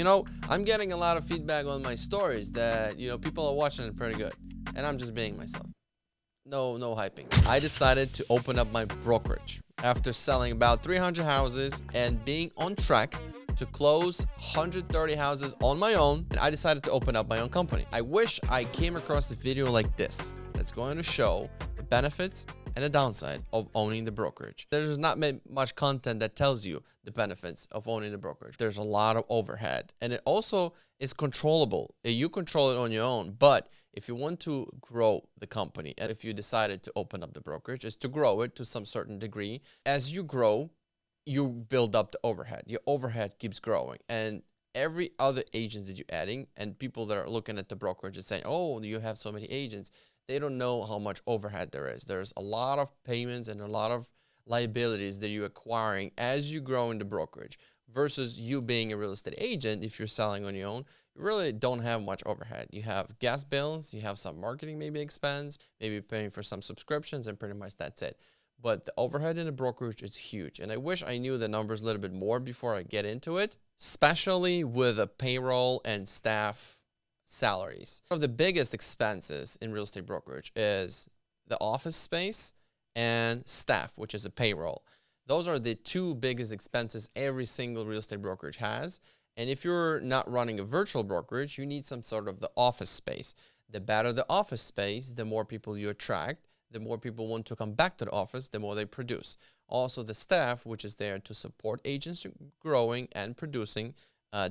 You know, I'm getting a lot of feedback on my stories that, people are watching it pretty good. And I'm just being myself. No hyping. I decided to open up my brokerage after selling about 300 houses and being on track to close 130 houses on my own. And I decided to open up my own company. I wish I came across a video like this that's going to show the benefits and the downside of owning the brokerage. There's not much content that tells you the benefits of owning the brokerage. There's a lot of overhead, and it also is controllable. You control it on your own, but if you want to grow the company, and if you decided to open up the brokerage, is to grow it to some certain degree. As you grow, you build up the overhead. Your overhead keeps growing, and every other agent that you're adding, and people that are looking at the brokerage and saying, oh, you have so many agents, they don't know how much overhead there is. There's a lot of payments and a lot of liabilities that you're acquiring as you grow in the brokerage versus you being a real estate agent. If you're selling on your own, you really don't have much overhead. You have gas bills, you have some marketing maybe expense, maybe paying for some subscriptions, and pretty much that's it. But the overhead in the brokerage is huge. And I wish I knew the numbers a little bit more before I get into it, especially with a payroll and staff salaries. One of the biggest expenses in real estate brokerage is the office space and staff, which is a payroll. Those are the two biggest expenses every single real estate brokerage has. And if you're not running a virtual brokerage, you need some sort of the office space. The better the office space, the more people you attract, the more people want to come back to the office, the more they produce. Also the staff, which is there to support agents growing and producing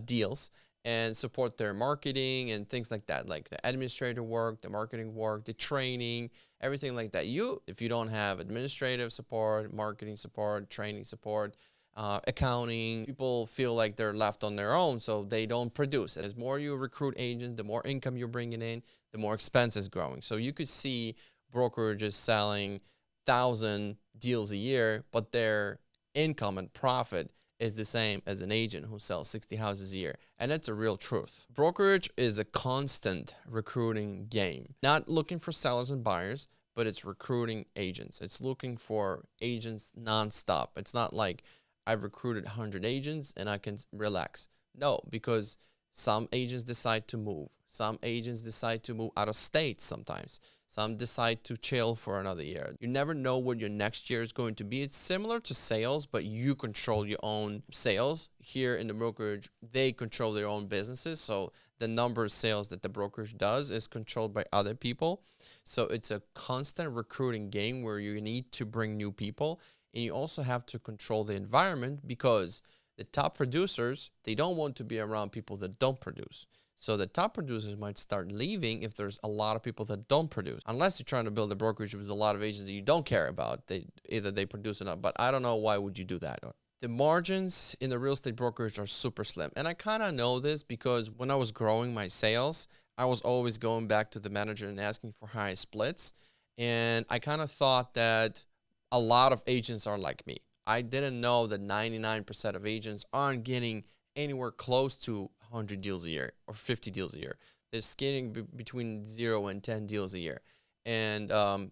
deals, and support their marketing and things like that, like the administrative work, the marketing work, the training, everything like that. If you don't have administrative support, marketing support, training support, accounting, people feel like they're left on their own, so they don't produce. As more you recruit agents, the more income you're bringing in, the more expenses growing. So you could see brokerages selling 1,000 deals a year, but their income and profit is the same as an agent who sells 60 houses a year. And that's a real truth. Brokerage is a constant recruiting game. Not looking for sellers and buyers, but it's recruiting agents. It's looking for agents nonstop. It's not like I've recruited 100 agents and I can relax. No, because some agents decide to move. Some agents decide to move out of state sometimes. Some decide to chill for another year. You never know what your next year is going to be. It's similar to sales, but you control your own sales. Here in the brokerage, they control their own businesses. So the number of sales that the brokerage does is controlled by other people. So it's a constant recruiting game where you need to bring new people. And you also have to control the environment because the top producers, they don't want to be around people that don't produce. So the top producers might start leaving if there's a lot of people that don't produce. Unless you're trying to build a brokerage with a lot of agents that you don't care about. Either they produce or not. But I don't know, why would you do that? The margins in the real estate brokerage are super slim. And I kind of know this because when I was growing my sales, I was always going back to the manager and asking for high splits. And I kind of thought that a lot of agents are like me. I didn't know that 99% of agents aren't getting anywhere close to 100 deals a year or 50 deals a year. They're skating between 0 and 10 deals a year. And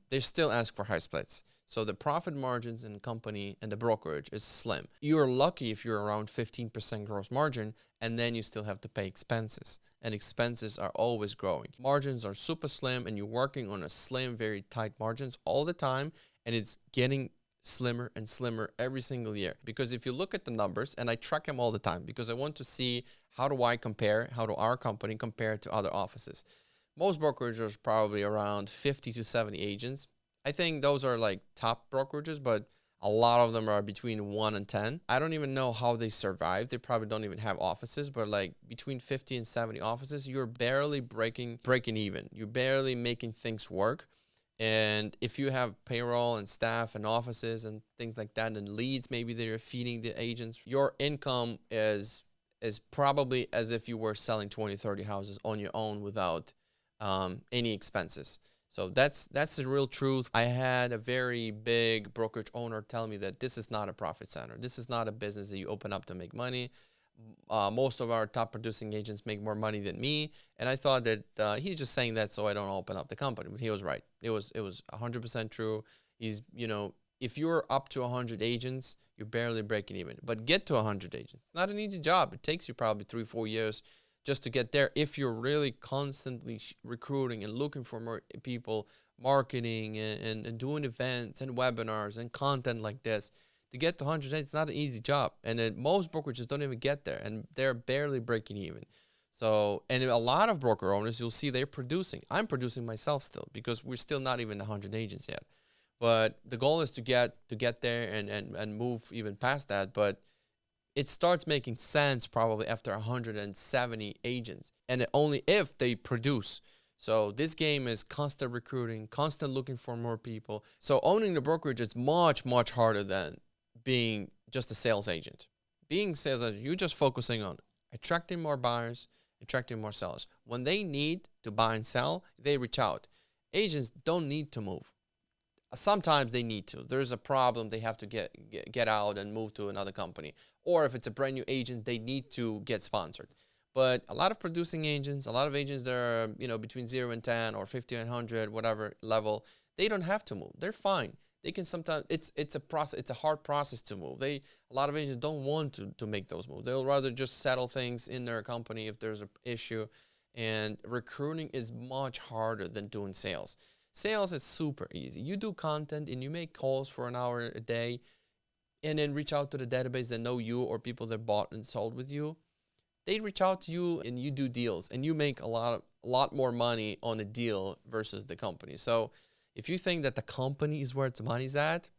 they still ask for high splits. So the profit margins in the company and the brokerage is slim. You're lucky if you're around 15% gross margin, and then you still have to pay expenses. And expenses are always growing. Margins are super slim, and you're working on a slim, very tight margins all the time. And it's getting slimmer and slimmer every single year. Because if you look at the numbers, and I track them all the time because I want to see how do our company compare to other offices. Most brokerages are probably around 50 to 70 agents. I think those are like top brokerages, but a lot of them are between 1 and 10. I don't even know how they survive. They probably don't even have offices, but like between 50 and 70 offices, you're barely breaking even. You're barely making things work. And if you have payroll and staff and offices and things like that and leads maybe that you're feeding the agents, your income is probably as if you were selling 20, 30 houses on your own without any expenses. So that's the real truth. I had a very big brokerage owner tell me that this is not a profit center. This is not a business that you open up to make money. Most of our top producing agents make more money than me. And I thought that he's just saying that so I don't open up the company. But he was right. It was 100% true. He's, if you're up to 100 agents, you're barely breaking even. But get to 100 agents. It's not an easy job. It takes you probably 3-4 years just to get there if you're really constantly recruiting and looking for more people, marketing and doing events and webinars and content like this. To get to 100 agents, it's not an easy job. And then most brokerages don't even get there, and they're barely breaking even. So, and a lot of broker owners, you'll see they're producing. I'm producing myself still because we're still not even 100 agents yet. But the goal is to get there and move even past that. But it starts making sense probably after 170 agents, and only if they produce. So this game is constant recruiting, constant looking for more people. So owning the brokerage is much, much harder than being just a sales agent. Being sales agent, you're just focusing on attracting more buyers, attracting more sellers. When they need to buy and sell, they reach out. Agents don't need to move. Sometimes they need to. There's a problem, they have to get out and move to another company. Or if it's a brand new agent, they need to get sponsored. But a lot of producing agents, a lot of agents that are, you know, between 0 and 10 or 50 and 100, whatever level, they don't have to move. They're fine. They can sometimes, it's a process, it's a hard process to move. A lot of agents don't want to make those moves. They'll rather just settle things in their company if there's an issue. And recruiting is much harder than doing sales. Sales is super easy. You do content and you make calls for an hour a day and then reach out to the database that know you or people that bought and sold with you. They reach out to you and you do deals and you make a lot more money on a deal versus the company. So if you think that the company is where its money's at,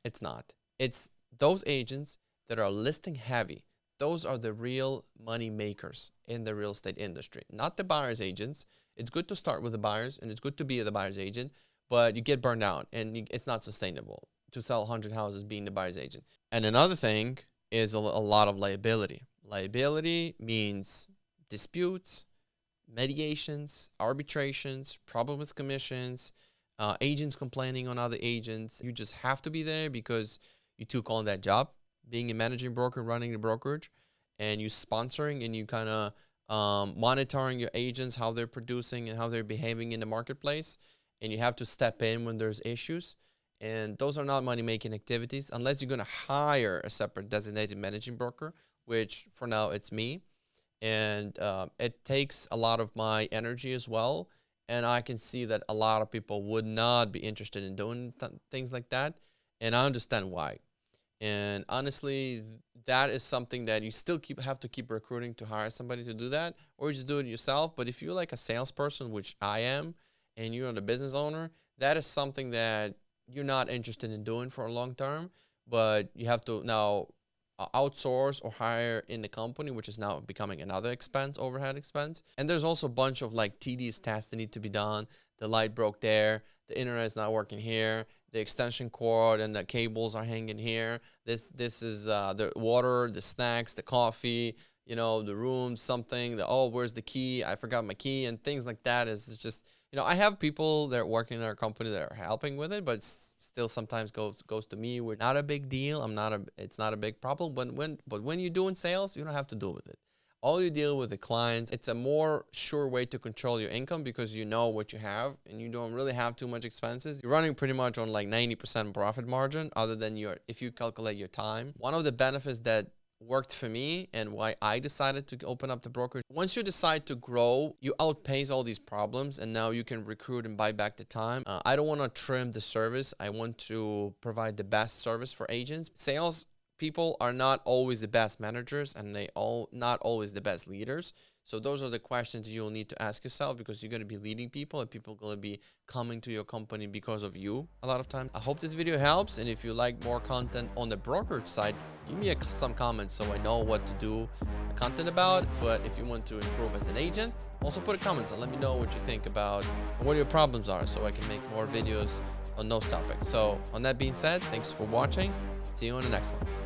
it's not. It's those agents that are listing heavy. Those are the real money makers in the real estate industry, not the buyer's agents. It's good to start with the buyers and it's good to be the buyer's agent, but you get burned out and it's not sustainable to sell 100 houses being the buyer's agent. And another thing is a lot of liability. Liability means disputes, mediations, arbitrations, problem with commissions, agents complaining on other agents. You just have to be there because you took on that job, being a managing broker, running the brokerage, and you sponsoring and you kind of monitoring your agents, how they're producing and how they're behaving in the marketplace. And you have to step in when there's issues. And those are not money-making activities unless you're going to hire a separate designated managing broker, which for now it's me. And it takes a lot of my energy as well. And I can see that a lot of people would not be interested in doing things like that. And I understand why. And honestly, that is something that you still have to keep recruiting to hire somebody to do that, or you just do it yourself. But if you're like a salesperson, which I am, and you're the business owner, that is something that you're not interested in doing for a long term, but you have to now outsource or hire in the company, which is now becoming another expense, overhead expense. And there's also a bunch of like tedious tasks that need to be done. The light broke there, the internet is not working here, the extension cord and the cables are hanging here. This is the water, the snacks, the coffee, you know, the room, something, oh, where's the key? I forgot my key, and things like that. It's just, you know, I have people that are working in our company that are helping with it, but still sometimes goes to me. We're not a big deal. It's not a big problem. But when you're doing sales, you don't have to deal with it. All you deal with the clients, it's a more sure way to control your income because you know what you have and you don't really have too much expenses. You're running pretty much on like 90% profit margin other than if you calculate your time. One of the benefits that worked for me and why I decided to open up the brokerage. Once you decide to grow, you outpace all these problems and now you can recruit and buy back the time. I don't want to trim the service. I want to provide the best service for agents. Sales people are not always the best managers and not always the best leaders. So those are the questions you'll need to ask yourself because you're going to be leading people and people are going to be coming to your company because of you a lot of time. I hope this video helps. And if you like more content on the brokerage side, give me some comments so I know what to do content about. But if you want to improve as an agent, also put comments and let me know what you think about what your problems are so I can make more videos on those topics. So on that being said, thanks for watching. See you on the next one.